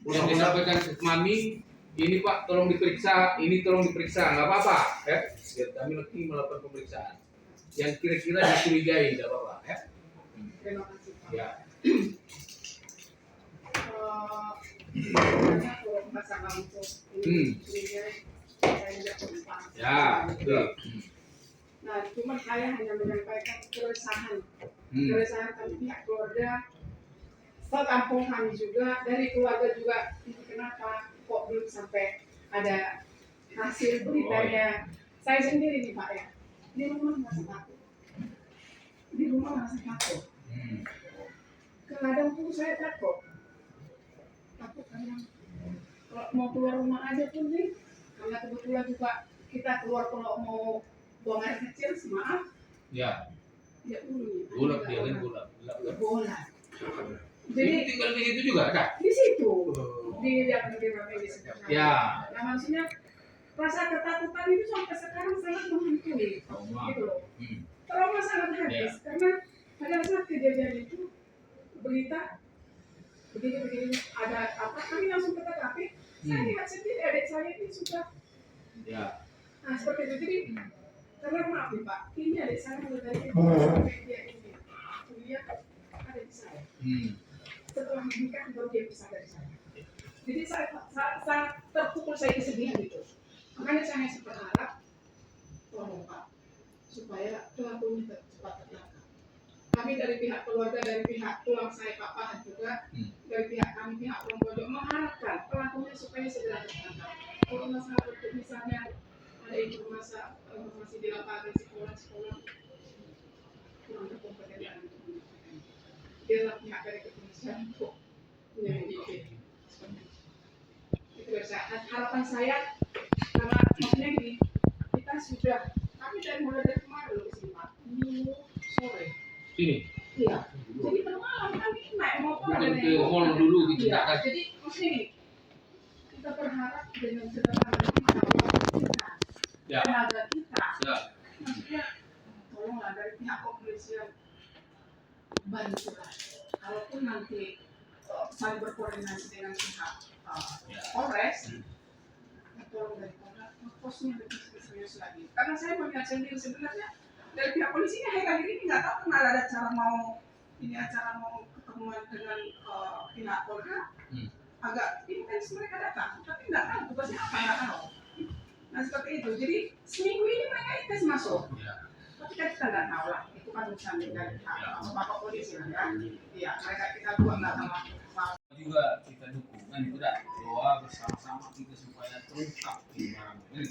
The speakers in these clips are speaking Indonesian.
Yang disampaikan ke kami, ini Pak tolong diperiksa, ini tolong diperiksa, nggak apa-apa ya. Biar kami nanti melakukan pemeriksaan. Yang kira-kira dicurigai, nggak apa-apa ya. Terima kasih Pak. Ya. Karena kalau masalah untuk ini saya tidak kompas. Ya, betul. Nah, cuma saya hanya menyampaikan keresahan kami pihak keluarga, sekampung kami juga, dari keluarga juga, ini kenapa kok belum sampai ada hasil beritanya. Saya sendiri nih Pak ya, di rumah masih takut. Kadang pun saya takut karena kalau mau keluar rumah aja pun nih, karena kebetulan juga kita keluar kalau mau buang air kecil, maaf. Ya. Ya dulu. Bulak dia kan bulak. Bola. Jadi tinggal di situ juga ada. Di situ. Di yang di sekitar. Ya. Nah maksudnya rasa ketakutan itu sampai sekarang sangat menghantui. Gitu loh. Trauma sangat habis karena pada saat kejadian itu berita begini ada apa, kami langsung ke TKP. Saya lihat sendiri adik saya ini sudah. Ya. Nah seperti itu, jadi karena maaf nih Pak, ini adik saya mulai dari sampai dia ini kuliah ada di saya. Setelah menikah baru dia bisa dari saya. Jadi saya terpukul, saya kesedihan gitu. Makanya saya berharap tolong Pak supaya pelakunya cepat tertangkap. Kami dari pihak keluarga, dari pihak tulang saya Pak Pahan juga, dari pihak kami, pihak Pemkot mengharapkan pelakunya supaya segera tertangkap. Kalau masalah itu misalnya ada informasi di lapangan sekolah kurang berkompetensi untuk menyampaikan. Biarlah pihak dari kepolisian untuk menyelidiki. Itu harapan saya, karena maksudnya gini, kita sudah, kami mulai dari kemarin loh kesini Pak, Minggu sore. Sini. Iya. Jadi malam kami naik motor ada ke mall dulu gitu. Iya. Jadi maksudnya gini, kita berharap dengan sederhana kita, tenaga kita, maksudnya tolonglah dari pihak kepolisian bantulah. Kalaupun nanti saling berkoordinasi dengan pihak Polres, tolong dari Polres posnya lebih serius lagi. Karena saya melihat sendiri sebenarnya dari pihak polisinya akhir-akhir ini nggak tahu kenal ada acara mau ketemuan dengan pihak Polres. Agak intens mereka datang, tapi nggak tahu tugasnya apa, nggak tahu. Nah seperti itu. Jadi seminggu ini mereka intens masuk. Tapi kan kita nggak tahu lah. Itu kan urusan dari bapak polisi lah ya. Iya, mereka kita buat nggak tahu. Juga kita dukung kan itu dah doa bersama-sama kita supaya terungkap di barang ini.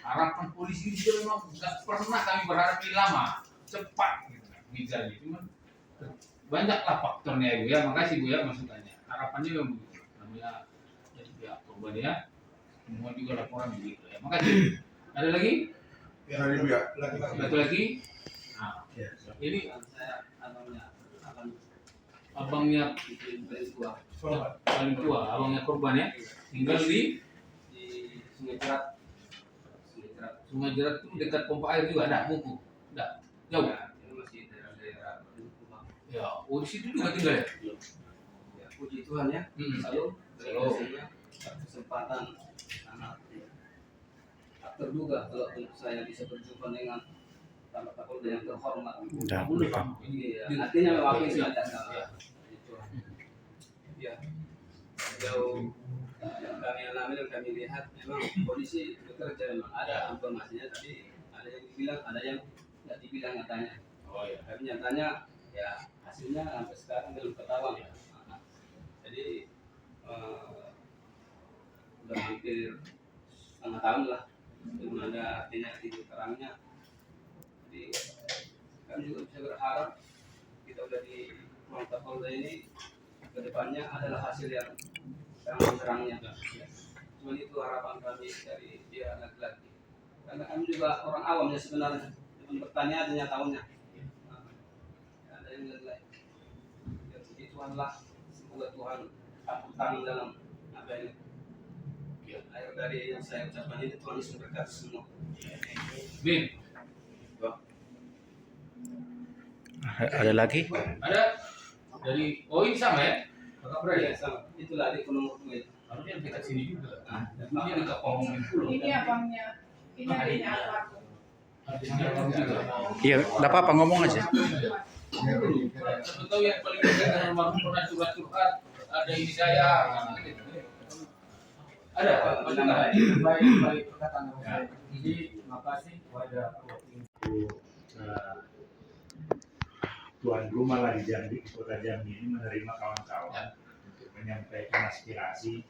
Harapan polisi juga memang nggak pernah kami berharap ini lama, cepat gitu kan. Misalnya cuman banyaklah faktornya Ibu ya. Makasih Bu ya masukannya. Harapannya memang begitu. Namanya jadi pihak korban ya. Semua juga laporan begitu ya. Makasih. Ada lagi? Ya, ada juga. Satu lagi. Nah, ini abangnya paling tua, abangnya korban ya. Tinggal di Sungai Jerat itu dekat pompa air juga ada buku. Enggak. Jauh. Ya, oh di situ juga tinggal ya. Puji Tuhan ya. Lalu kesempatan anak tak terduga kalau saya bisa berjumpa dengan Bapak Kapolda yang terhormat. Artinya memang apa yang ada salah. Ya, jauh yang kami alami dan kami lihat memang polisi bekerja, memang ada informasinya, tapi ada yang dibilang, ada yang tidak dibilang nyatanya. Tapi nyatanya ya hasilnya sampai sekarang belum ketahuan ya. Jadi udah hampir setengah tahun lah belum ada artinya titik terangnya. Jadi kami juga bisa berharap kita udah di Polda ini kedepannya adalah hasil yang terang-terangnya. Cuma itu harapan kami dari dia laki-laki. Karena kami juga orang awam ya sebenarnya, cuma bertanya adanya tahunya. Ada yang lain. Ya puji Tuhan lah, semoga Tuhan campur tangan dalam apa ini. Akhir dari yang saya ucapkan ini Tuhan Yesus berkati semua. Bin. Ada lagi? Ada dari ini sama ya? Kakak berani. Iya, sama. Itulah adikku nomor 2 itu. Harusnya dekat sini juga. Ah, Dia dekat Pongong Pulau. Ini abangnya, ini adiknya apa? Iya, enggak apa-apa ngomong aja. Sebetulnya yang paling dekat dengan almarhum pernah curhat-curhat. Ada ini saya. Ada apa? Baik perkataan saya. Jadi makasih kepada waktu tuan rumah lah di Jambi, di kota Jambi ini menerima kawan-kawan untuk menyampaikan aspirasi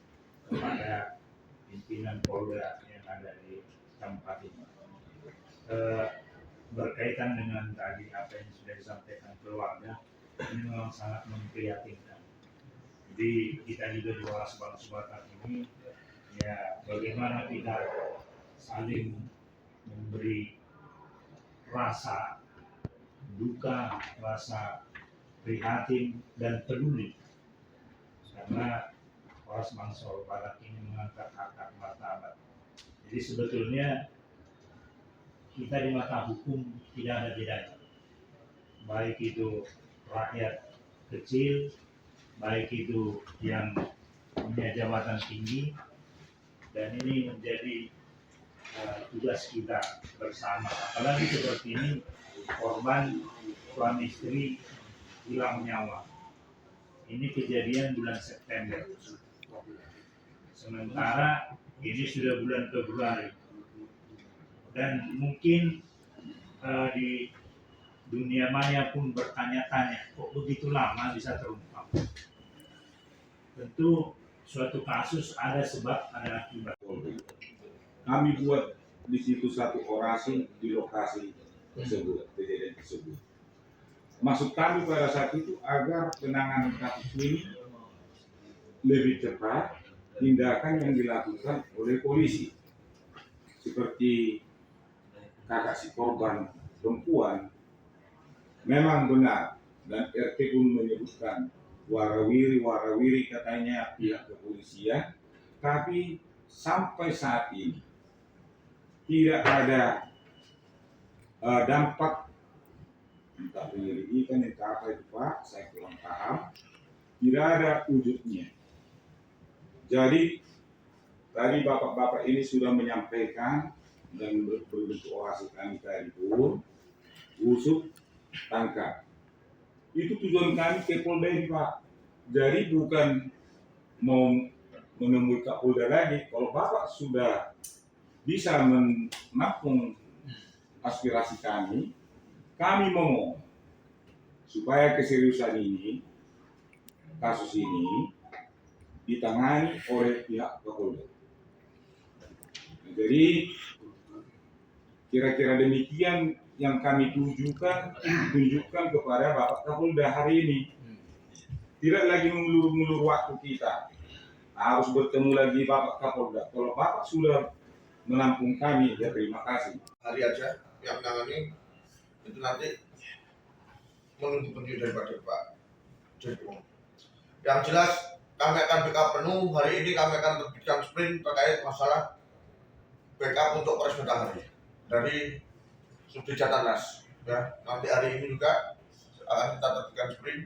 kepada pimpinan Polda yang ada di tempat ini. Berkaitan dengan tadi apa yang sudah disampaikan keluarga, ini memang sangat memprihatinkan. Jadi kita juga di Waras Bangsa Batak ini, ya bagaimana kita saling memberi rasa duka, rasa prihatin dan peduli, karena Waras Bangsa Batak ini mengangkat hak-hak martabat. Jadi sebetulnya kita di mata hukum tidak ada bedanya, baik itu rakyat kecil, baik itu yang punya jabatan tinggi, dan ini menjadi tugas kita bersama. Apalagi seperti ini, korban suami istri hilang nyawa. Ini kejadian bulan September. Sementara ini sudah bulan Februari. Dan mungkin di dunia maya pun bertanya-tanya, kok begitu lama bisa terungkap? Tentu suatu kasus ada sebab, ada akibat. Kami buat di situ satu orasi di lokasi tersebut, kejadian tersebut. Maksud kami pada saat itu agar penanganan kasus ini lebih cepat, tindakan yang dilakukan oleh polisi seperti kakak si korban perempuan memang benar, dan RT pun menyebutkan warawiri katanya pihak kepolisian, tapi sampai saat ini tidak ada dampak, entah penyelidikan entah apa itu Pak, saya kurang paham, tidak ada wujudnya. Jadi tadi bapak-bapak ini sudah menyampaikan dan berbentuk orasi kami tadi pun, usut tangkap. Itu tujuan kami ke Polda ini Pak. Jadi bukan mau menemui Kapolda lagi. Kalau Bapak sudah bisa menampung aspirasi kami mau supaya keseriusan ini, kasus ini ditangani oleh pihak Kapolda. Jadi kira-kira demikian yang kami tunjukkan kepada Bapak Kapolda hari ini. Tidak lagi mengulur-ulur waktu kita. Harus bertemu lagi Bapak Kapolda. Kalau Bapak sudah menampung kami, ya terima kasih. Hari aja yang menangani itu nanti menunggu petunjuk daripada Pak Jepung. Yang jelas kami akan backup penuh. Hari ini kami akan terbitkan sprint terkait masalah backup untuk Polres Matahari dari Subdit Jatanas. Ya, nanti hari ini juga akan kita terbitkan sprint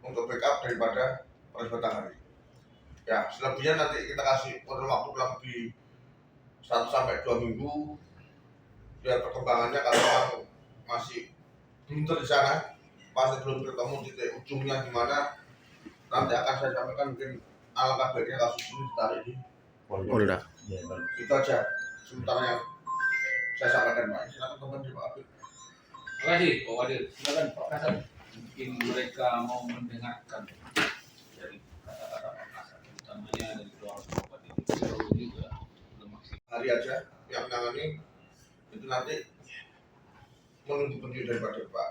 untuk backup daripada Polres Matahari. Ya, selebihnya nanti kita kasih waktu kurang lebih 1 sampai 2 minggu biar perkembangannya, kalau masih belum di sana, masih belum ketemu titik ujungnya di mana, nanti akan saya sampaikan. Mungkin alangkah baiknya kasus ini ditarik di Polda. itu aja sementara yang saya sampaikan Pak. Silakan teman di Pak Abid. Terima kasih Pak Wadir. Silakan Pak Kasat. Mungkin mereka mau mendengarkan dari kata-kata Pak Kasat, utamanya dari Ketua Kabupaten juga belum maksimal. Hari aja yang menangani itu nanti menunggu petunjuk daripada Pak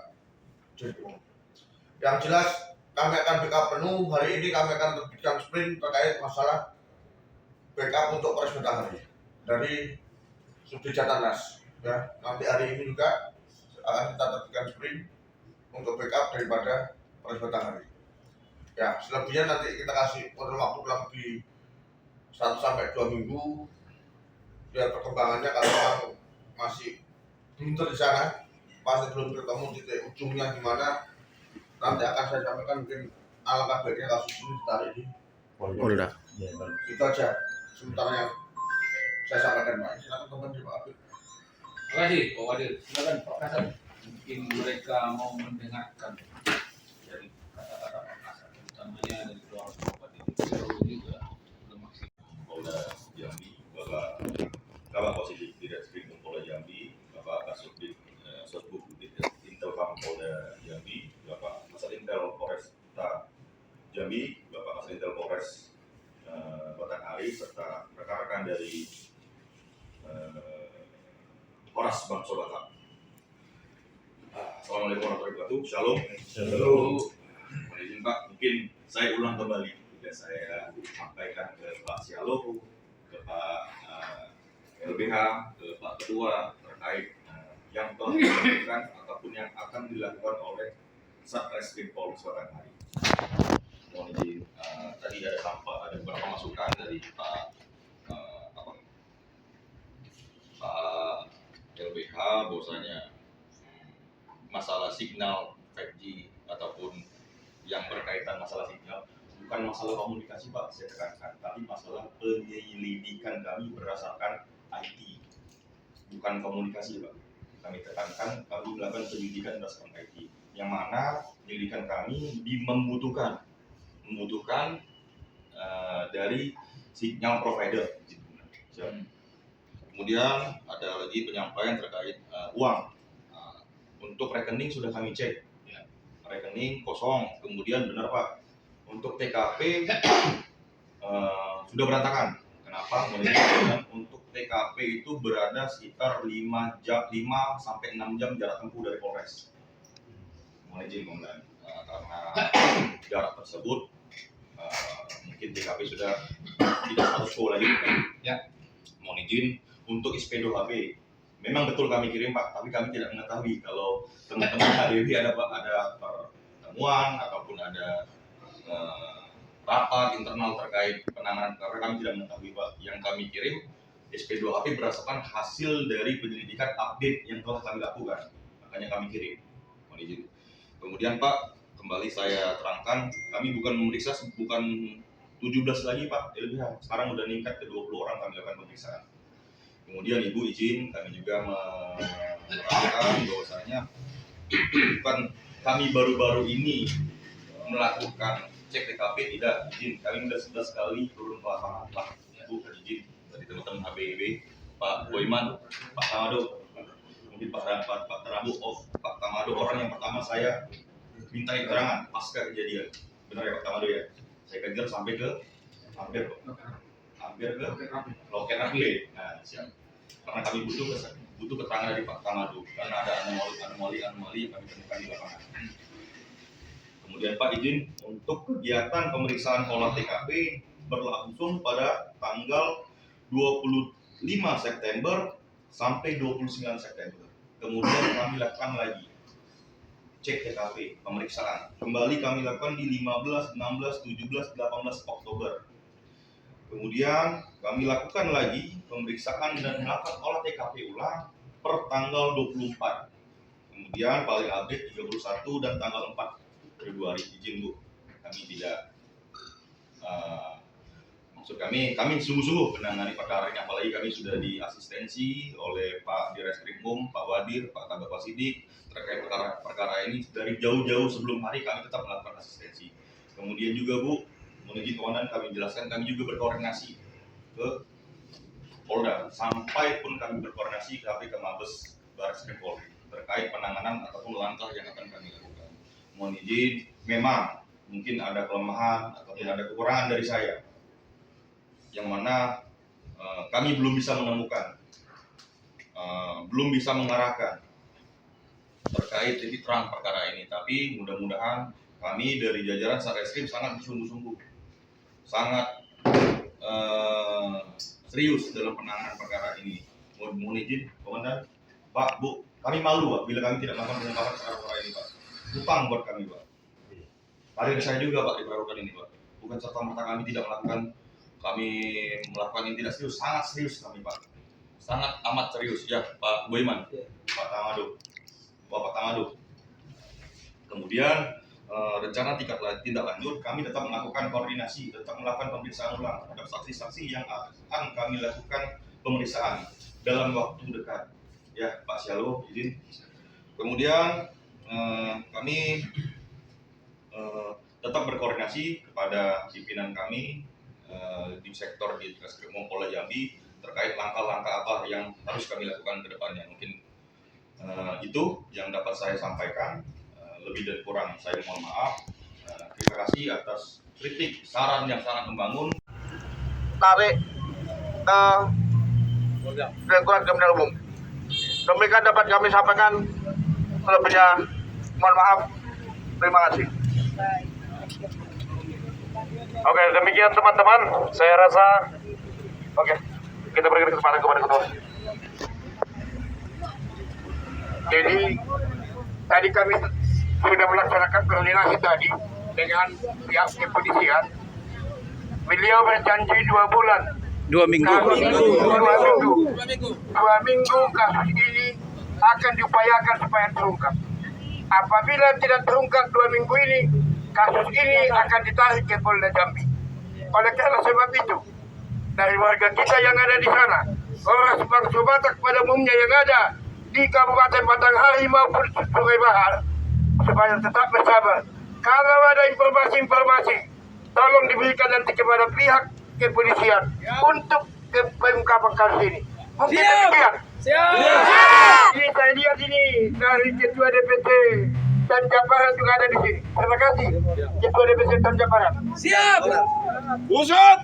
Jepung. Yang jelas kami akan backup penuh. Hari ini kami akan terbitkan sprint terkait masalah backup untuk Polres Matahari dari Subdit Jatanas. Ya, nanti hari ini juga akan kita terbitkan sprint untuk backup daripada Polres Matahari. Ya, selebihnya nanti kita kasih waktu kurang lebih 1 sampai 2 minggu biar perkembangannya, kalau masih belum di sana, masih belum ketemu titik ujungnya di mana, nanti akan saya sampaikan. Mungkin alangkah baiknya kasus ini ditarik di Polda. Ya, bagus. itu aja sementara yang saya sampaikan Pak. Silakan kembali Pak Abid. Terima kasih Pak Wadir. Silakan Pak Kasat. Mungkin mereka mau mendengarkan dari kata-kata Pak Kasat, utamanya dari keluarga Pak Wadir. Itu juga belum maksimal. Polda Jambi, Bapak Kabak Positif Ditreskrim Polda Jambi, Bapak Kasubdit Sosbud Intelkam Polda Jambi, Bapak Kasat Intel Polresta Jambi, Bapak Kasat Intel Polres Batanghari, serta rekan-rekan dari Polres Bangsa Batak. Assalamualaikum warahmatullahi wabarakatuh. Shalom. Shalom. Mohon izin Pak, mungkin saya ulang kembali. Tidak saya sampaikan ke Pak Sialo, ke Pak LBH, ke Pak Ketua terkait yang telah dilakukan ataupun yang akan dilakukan oleh Satreskrim Polres Batanghari. Mohon izin, tadi ada beberapa masukan dari Pak LBH bahwasanya masalah signal 5G ataupun yang berkaitan masalah signal bukan masalah komunikasi Pak, saya tekankan, tapi masalah penyelidikan kami berdasarkan IT, bukan komunikasi Pak. Kami tekankan kami melakukan penyelidikan berdasarkan IT, yang mana penyelidikan kami membutuhkan dari signal provider. Kemudian ada lagi penyampaian terkait uang. Untuk rekening sudah kami cek, rekening kosong. Kemudian benar Pak, untuk TKP sudah berantakan. Kenapa? Untuk TKP itu berada sekitar 5 sampai 6 jam jarak tempuh dari Polres. Mohon izin komandan, karena jarak tersebut mungkin TKP sudah tidak status quo lagi. Ya, mohon izin untuk SP2HP. Memang betul kami kirim Pak, tapi kami tidak mengetahui kalau teman-teman HDW ada pertemuan ataupun ada rapat internal terkait penanganan perkara, kami tidak mengetahui Pak. Yang kami kirim SP2HP berdasarkan hasil dari penyelidikan update yang telah kami lakukan, makanya kami kirim. Mohon izin. Kemudian Pak, kembali saya terangkan, kami bukan memeriksa, bukan 17 lagi Pak LBH, sekarang udah meningkat ke 20 orang kami lakukan pemeriksaan. Kemudian Ibu izin kami juga menerangkan bahwasanya bukan kami baru-baru ini melakukan cek TKP, tidak izin, kami sudah 11 kali turun ke lapangan Pak. Ibu izin dari teman-teman HBIB, Pak Boyman, Pak Tamado, mungkin Pak Tamado orang yang pertama saya minta keterangan pasca kejadian. Benar ya Pak Tamado ya? Saya kejar sampai ke hampir ke loket update. Nah, siap. Karena kami butuh keterangan dari Pak Tamado karena ada anomali yang kami temukan di lapangan. Kemudian Pak izin untuk kegiatan pemeriksaan olah TKP berlangsung pada tanggal 25 September sampai 29 September. Kemudian kami lakukan lagi cek TKP pemeriksaan. Kembali kami lakukan di 15, 16, 17, 18 Oktober. Kemudian kami lakukan lagi pemeriksaan dan melakukan olah TKP ulang per tanggal 24. Kemudian paling update 31 dan tanggal 4 Februari. Izin Bu, kami tidak maksud kami sungguh-sungguh menangani perkara ini, apalagi kami sudah diasistensi oleh Pak Direskrimum, Pak Wadir, Pak Kabak Posidik terkait perkara ini dari jauh-jauh sebelum hari kami tetap melakukan asistensi. Kemudian juga Bu, menuju komandan kami jelaskan, kami juga berkoordinasi ke Polda, sampai pun kami berkoordinasi ke Mabes Bareskrim Polri terkait penanganan ataupun langkah yang akan kami lakukan. Mohon izin, memang mungkin ada kelemahan ataupun ada kekurangan dari saya, yang mana kami belum bisa menemukan, belum bisa mengarahkan terkait titik terang perkara ini. Tapi mudah-mudahan kami dari jajaran Satreskrim sangat bersungguh-sungguh, sangat serius dalam penanganan perkara ini. Mohon izin, Komandan, Pak, Bu, kami malu Pak bila kami tidak melakukan pengungkapan perkara ini Pak. Hutang buat kami Pak. Karir saya juga Pak diperlukan ini Pak. Bukan serta-merta kami tidak melakukan, kami melakukan ini tidak serius, sangat serius kami Pak. Sangat amat serius ya Pak Boyman, Pak Tamado, Bapak Tamado. Kemudian rencana tindak lanjut, kami tetap melakukan koordinasi, tetap melakukan pemeriksaan ulang terhadap saksi-saksi yang akan kami lakukan pemeriksaan dalam waktu dekat. Ya, Pak Syalo, izin. Kemudian kami tetap berkoordinasi kepada pimpinan kami di sektor di Treskrimum Polda Jambi terkait langkah-langkah apa yang harus kami lakukan ke depannya. Mungkin itu yang dapat saya sampaikan. Lebih dan kurang saya mohon maaf. Terima kasih atas kritik, saran yang sangat membangun. Tarik Direktorat Kriminal Umum. Demikian dapat kami sampaikan. Selebihnya mohon maaf. Terima kasih. Oke, demikian teman-teman. Saya rasa kita berikan kesempatan kepada ketua. Jadi tadi kami sudah melaksanakan koordinasi tadi dengan pihak kepolisian. Beliau berjanji 2 bulan. 2 minggu. 2 minggu kasus ini akan diupayakan supaya terungkap. Apabila tidak terungkap 2 minggu ini, kasus ini akan ditarik ke Polda Jambi. Oleh karena sebab itu, dari warga kita yang ada di sana, orang bangsa Batak pada umumnya yang ada di Kabupaten Batanghari maupun Sungai Bahar, supaya tetap bersabar. Kalau ada informasi-informasi, tolong diberikan nanti kepada pihak kepolisian untuk pengungkapan kasus ini. Mungkin demikian. Ini saya lihat ini dari Ketua DPC Tanja Barat juga ada di sini. Terima kasih Ketua DPC Tanja Barat. Usut!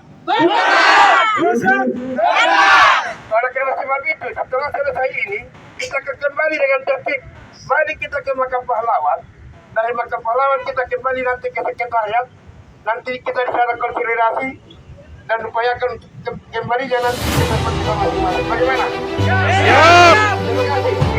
Oleh karena sebab itu, setelah selesai ini, kita kembali dengan tertib. Mari kita ke Makam Pahlawan. Dari Makam Pahlawan kita kembali nanti ke sekretariat. Nanti kita di sana konsolidasi dan upayakan kembali dan nanti kita bersama masing-masing. Bagaimana? Siap! Terima kasih.